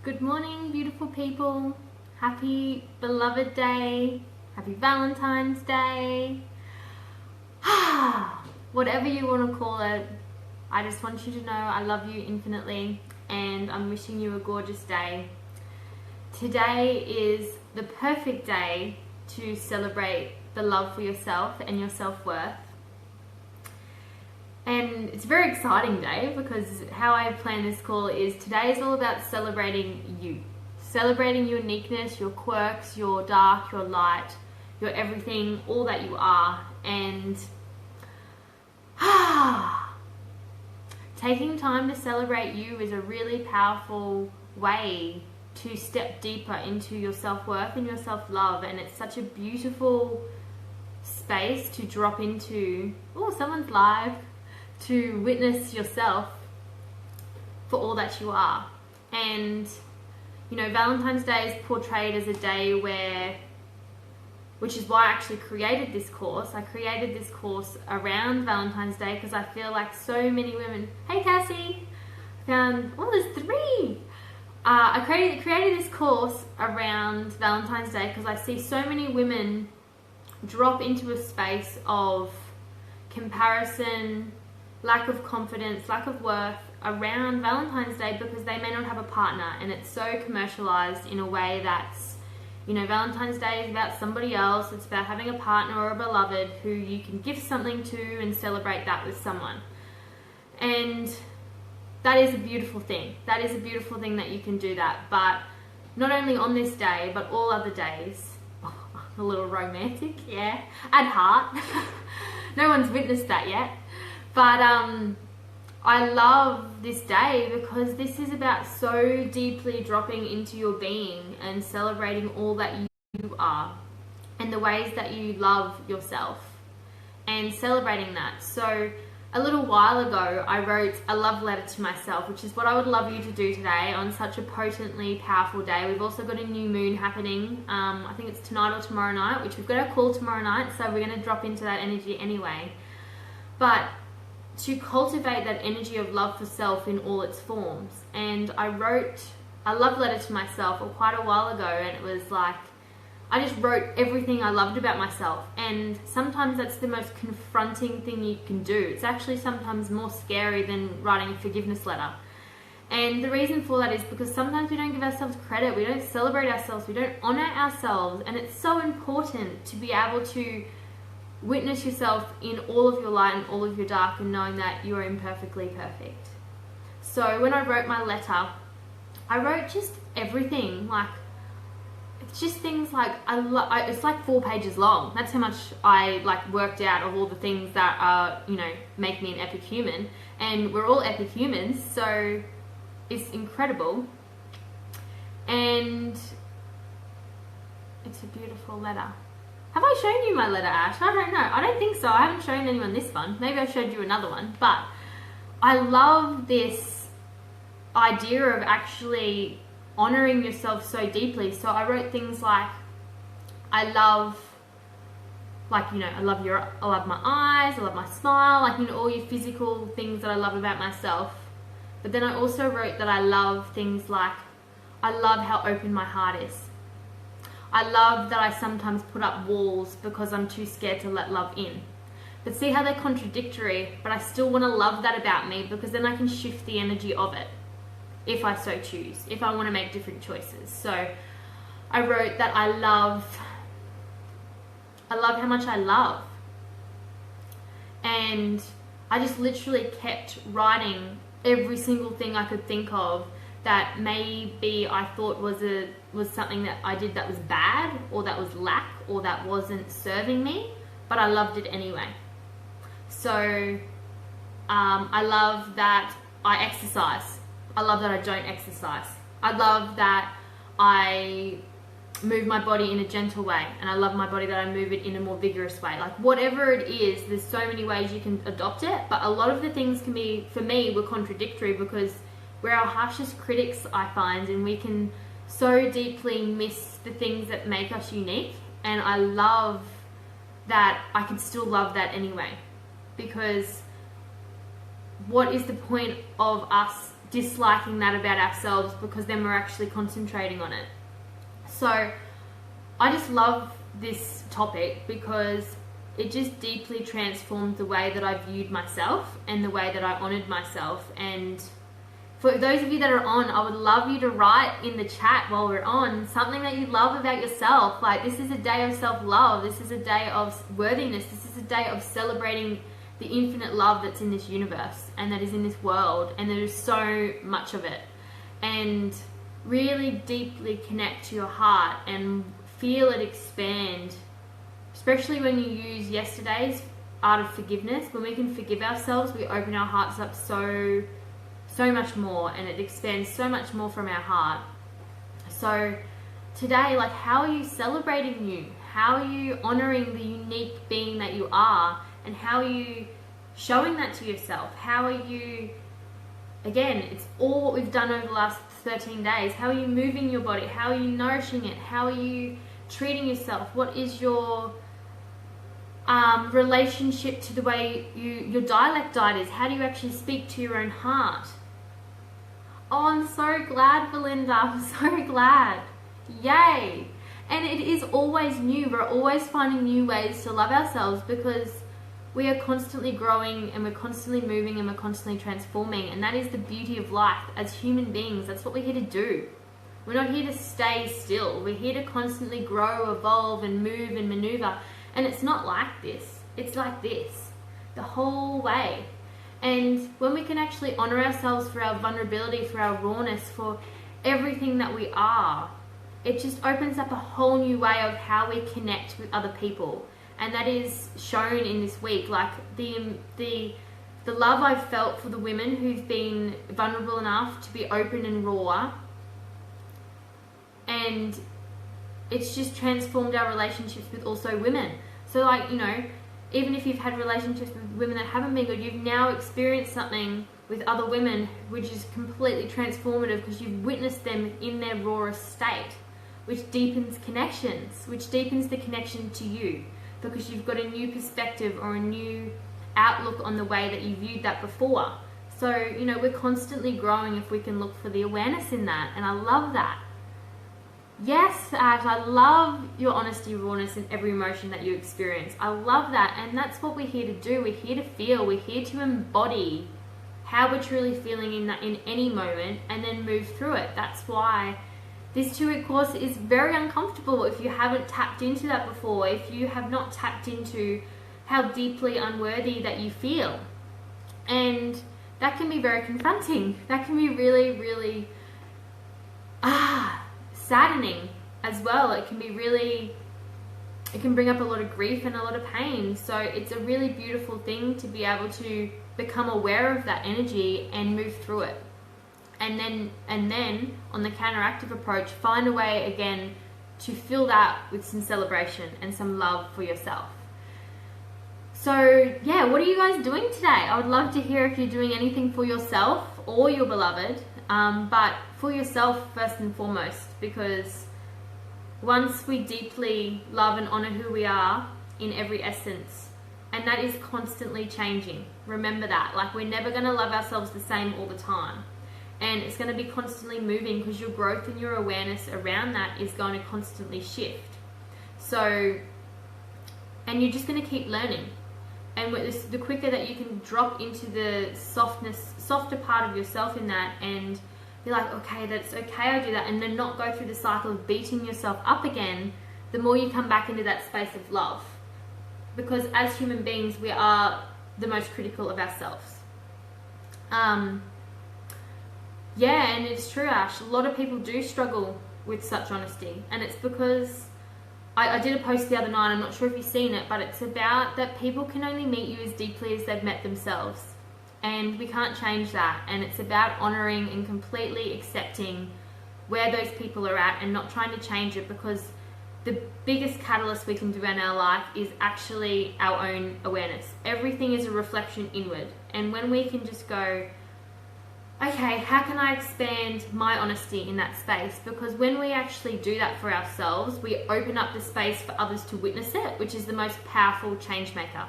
Good morning, beautiful people. Happy beloved day. Happy Valentine's Day. Whatever you want to call it, I just want you to know I love you infinitely and I'm wishing you a gorgeous day. Today is the perfect day to celebrate the love for yourself and your self-worth. And it's a very exciting day because how I plan this call is today is all about celebrating you. Celebrating your uniqueness, your quirks, your dark, your light, your everything, all that you are. And taking time to celebrate you is a really powerful way to step deeper into your self-worth and your self-love. And it's such a beautiful space to drop into. Oh, someone's live. To witness yourself for all that you are. And you know, Valentine's Day is portrayed as a day which is why I actually created this course. I created this course around Valentine's Day because I feel like so many women, hey Cassie, there's 3. I created this course around Valentine's Day because I see so many women drop into a space of comparison, lack of confidence, lack of worth around Valentine's Day because they may not have a partner, and it's so commercialized in a way that's, you know, Valentine's Day is about somebody else. It's about having a partner or a beloved who you can gift something to and celebrate that with someone. And that is a beautiful thing. That is a beautiful thing that you can do that. But not only on this day, but all other days. A little romantic, yeah, at heart. No one's witnessed that yet. But I love this day because this is about so deeply dropping into your being and celebrating all that you are and the ways that you love yourself and celebrating that. So a little while ago, I wrote a love letter to myself, which is what I would love you to do today on such a potently powerful day. We've also got a new moon happening. I think it's tonight or tomorrow night, which we've got our call tomorrow night. So we're going to drop into that energy anyway. But to cultivate that energy of love for self in all its forms. And I wrote a love letter to myself quite a while ago, and it was like, I just wrote everything I loved about myself. And sometimes that's the most confronting thing you can do. It's actually sometimes more scary than writing a forgiveness letter. And the reason for that is because sometimes we don't give ourselves credit, we don't celebrate ourselves, we don't honor ourselves. And it's so important to be able to witness yourself in all of your light and all of your dark, and knowing that you are imperfectly perfect. So when I wrote my letter, I wrote just everything. Like, it's just things like it's like 4 pages long. That's how much I worked out of all the things that are, you know, make me an epic human. And we're all epic humans, so it's incredible. And it's a beautiful letter. Have I shown you my letter, Ash? I don't know. I don't think so. I haven't shown anyone this one. Maybe I showed you another one. But I love this idea of actually honoring yourself so deeply. So I wrote things like, I love my eyes, I love my smile, all your physical things that I love about myself. But then I also wrote that I love things like, I love how open my heart is. I love that I sometimes put up walls because I'm too scared to let love in. But see how they're contradictory, but I still want to love that about me because then I can shift the energy of it if I so choose, if I want to make different choices. So I wrote that I love how much I love. And I just literally kept writing every single thing I could think of that maybe I thought was something that I did that was bad, or that was lack, or that wasn't serving me, but I loved it anyway. So I love that I exercise. I love that I don't exercise. I love that I move my body in a gentle way, and I love my body that I move it in a more vigorous way. Like, whatever it is, there's so many ways you can adopt it, but a lot of the things can be, for me, were contradictory because we're our harshest critics, I find, and we can so deeply miss the things that make us unique. And I love that I can still love that anyway, because what is the point of us disliking that about ourselves, because then we're actually concentrating on it. So I just love this topic because it just deeply transformed the way that I viewed myself and the way that I honored myself. And for those of you that are on, I would love you to write in the chat while we're on something that you love about yourself. Like, this is a day of self-love. This is a day of worthiness. This is a day of celebrating the infinite love that's in this universe and that is in this world. And there is so much of it. And really deeply connect to your heart and feel it expand, especially when you use yesterday's art of forgiveness. When we can forgive ourselves, we open our hearts up so much more, and it expands so much more from our heart. So today, like, how are you celebrating you? How are you honoring the unique being that you are? And how are you showing that to yourself? How are you, again, it's all what we've done over the last 13 days. How are you moving your body? How are you nourishing it? How are you treating yourself? What is your relationship to the way your dialect is? How do you actually speak to your own heart? Oh, I'm so glad, Belinda. I'm so glad. Yay. And it is always new. We're always finding new ways to love ourselves, because we are constantly growing and we're constantly moving and we're constantly transforming. And that is the beauty of life as human beings. That's what we're here to do. We're not here to stay still. We're here to constantly grow, evolve, and move and maneuver. And it's not like this. It's like this the whole way. And when we can actually honor ourselves for our vulnerability, for our rawness, for everything that we are, it just opens up a whole new way of how we connect with other people. And that is shown in this week. Like, the love I've felt for the women who've been vulnerable enough to be open and raw. And it's just transformed our relationships with also women. So, like, you know, even if you've had relationships with women that haven't been good, you've now experienced something with other women which is completely transformative, because you've witnessed them in their rawest state, which deepens connections, which deepens the connection to you, because you've got a new perspective or a new outlook on the way that you viewed that before. So, you know, we're constantly growing if we can look for the awareness in that. And I love that. Yes, Ash, I love your honesty, rawness, and every emotion that you experience. I love that. And that's what we're here to do. We're here to feel. We're here to embody how we're truly feeling in any moment, and then move through it. That's why this 2-week course is very uncomfortable if you haven't tapped into that before, if you have not tapped into how deeply unworthy that you feel. And that can be very confronting. That can be really, really saddening as well. It can bring up a lot of grief and a lot of pain. So it's a really beautiful thing to be able to become aware of that energy and move through it. And then on the counteractive approach, find a way again to fill that with some celebration and some love for yourself. So yeah, what are you guys doing today? I would love to hear if you're doing anything for yourself or your beloved, but for yourself first and foremost, because once we deeply love and honor who we are in every essence, and that is constantly changing. Remember that. Like, we're never going to love ourselves the same all the time. And it's going to be constantly moving, because your growth and your awareness around that is going to constantly shift. So, and you're just going to keep learning. And with this, the quicker that you can drop into the softer part of yourself in that, and be like, okay, that's okay, I do that, and then not go through the cycle of beating yourself up again, the more you come back into that space of love. Because as human beings, we are the most critical of ourselves. Yeah, and it's true, Ash. A lot of people do struggle with such honesty. And it's because I did a post the other night, I'm not sure if you've seen it, but it's about that people can only meet you as deeply as they've met themselves. And we can't change that. And it's about honoring and completely accepting where those people are at and not trying to change it, because the biggest catalyst we can do in our life is actually our own awareness. Everything is a reflection inward. And when we can just go, okay, how can I expand my honesty in that space? Because when we actually do that for ourselves, we open up the space for others to witness it, which is the most powerful change maker.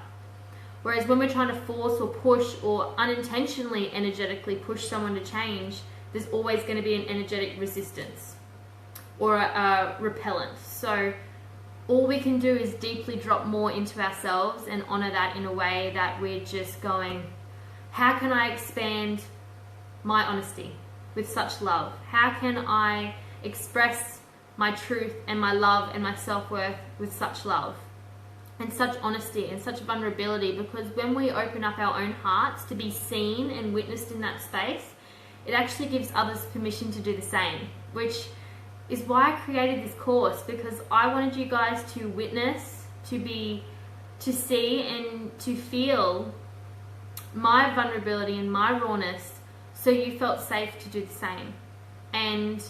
Whereas when we're trying to force or push or unintentionally energetically push someone to change, there's always going to be an energetic resistance or a repellent. So all we can do is deeply drop more into ourselves and honor that in a way that we're just going, how can I expand my honesty with such love? How can I express my truth and my love and my self-worth with such love and such honesty and such vulnerability? Because when we open up our own hearts to be seen and witnessed in that space, it actually gives others permission to do the same, which is why I created this course, because I wanted you guys to witness, to see and to feel my vulnerability and my rawness, so you felt safe to do the same. And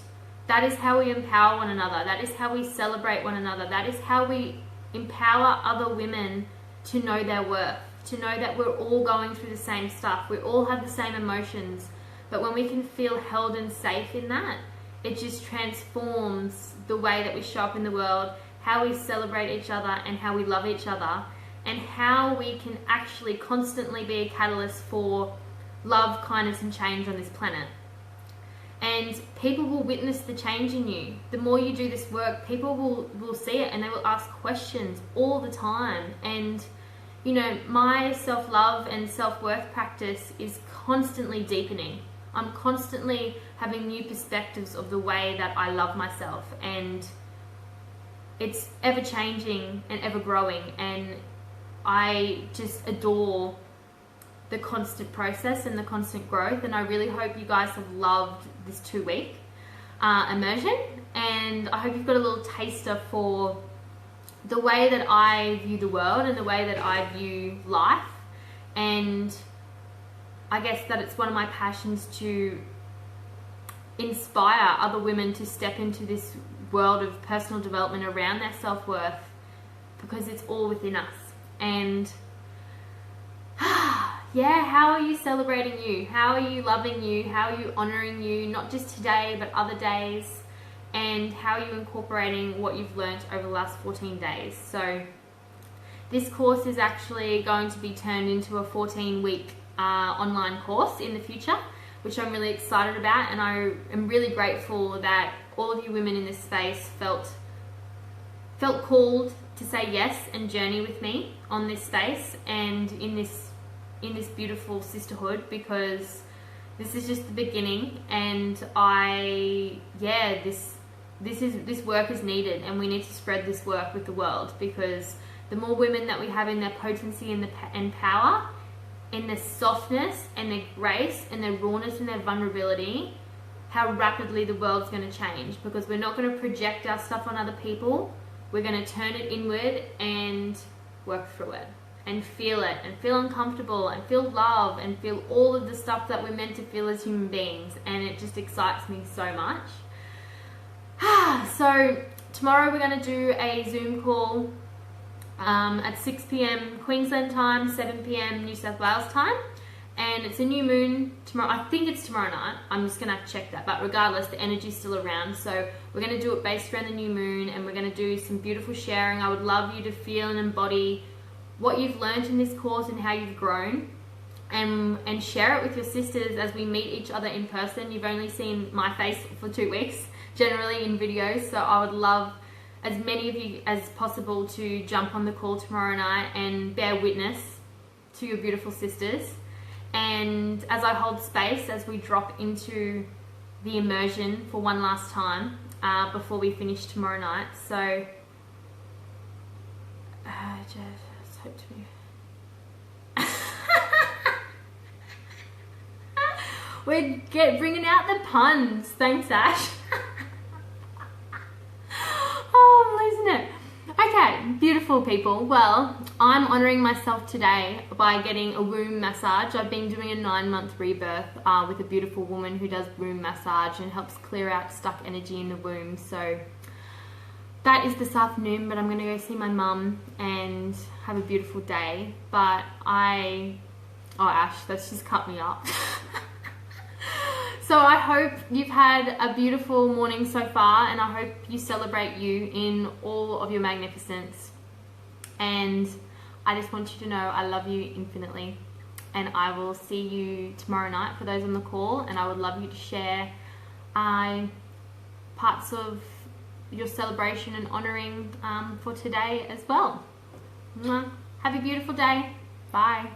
that is how we empower one another. That is how we celebrate one another. That is how we empower other women to know their worth, to know that we're all going through the same stuff. We all have the same emotions. But when we can feel held and safe in that, it just transforms the way that we show up in the world, how we celebrate each other and how we love each other, and how we can actually constantly be a catalyst for love, kindness and change on this planet. And people will witness the change in you. The more you do this work, people will see it and they will ask questions all the time. And you know, my self-love and self-worth practice is constantly deepening. I'm constantly having new perspectives of the way that I love myself, and it's ever changing and ever growing, and I just adore the constant process and the constant growth. And I really hope you guys have loved this 2-week immersion, and I hope you've got a little taster for the way that I view the world and the way that I view life. And I guess that it's one of my passions to inspire other women to step into this world of personal development around their self-worth, because it's all within us. And yeah, how are you celebrating you? How are you loving you? How are you honoring you, not just today but other days? And how are you incorporating what you've learned over the last 14 days? So this course is actually going to be turned into a 14-week online course in the future, which I'm really excited about. And I am really grateful that all of you women in this space felt called to say yes and journey with me on this space and in this beautiful sisterhood, because this is just the beginning. And this work is needed, and we need to spread this work with the world, because the more women that we have in their potency and power, in their softness and their grace and their rawness and their vulnerability, how rapidly the world's going to change. Because we're not going to project our stuff on other people. We're going to turn it inward and work through it and feel uncomfortable and feel love and feel all of the stuff that we're meant to feel as human beings. And it just excites me so much. So tomorrow we're going to do a Zoom call at 6 p.m. Queensland time, 7 p.m. New South Wales time. And it's a new moon tomorrow. I think it's tomorrow night. I'm just going to have to check that. But regardless, the energy's still around. So we're going to do it based around the new moon, and we're going to do some beautiful sharing. I would love you to feel and embody what you've learned in this course and how you've grown, and share it with your sisters as we meet each other in person. You've only seen my face for 2 weeks, generally in videos. So I would love as many of you as possible to jump on the call tomorrow night and bear witness to your beautiful sisters. And as I hold space, as we drop into the immersion for one last time before we finish tomorrow night. So, just hope to be. We're bringing out the puns. Thanks, Ash. Oh, I'm losing it. Okay, beautiful people. Well, I'm honouring myself today by getting a womb massage. I've been doing a 9-month rebirth with a beautiful woman who does womb massage and helps clear out stuck energy in the womb. So that is this afternoon, but I'm going to go see my mum and have a beautiful day. But oh Ash, that's just cut me up. So I hope you've had a beautiful morning so far, and I hope you celebrate you in all of your magnificence. And I just want you to know I love you infinitely, and I will see you tomorrow night for those on the call, and I would love you to share parts of your celebration and honouring for today as well. Mwah. Have a beautiful day. Bye.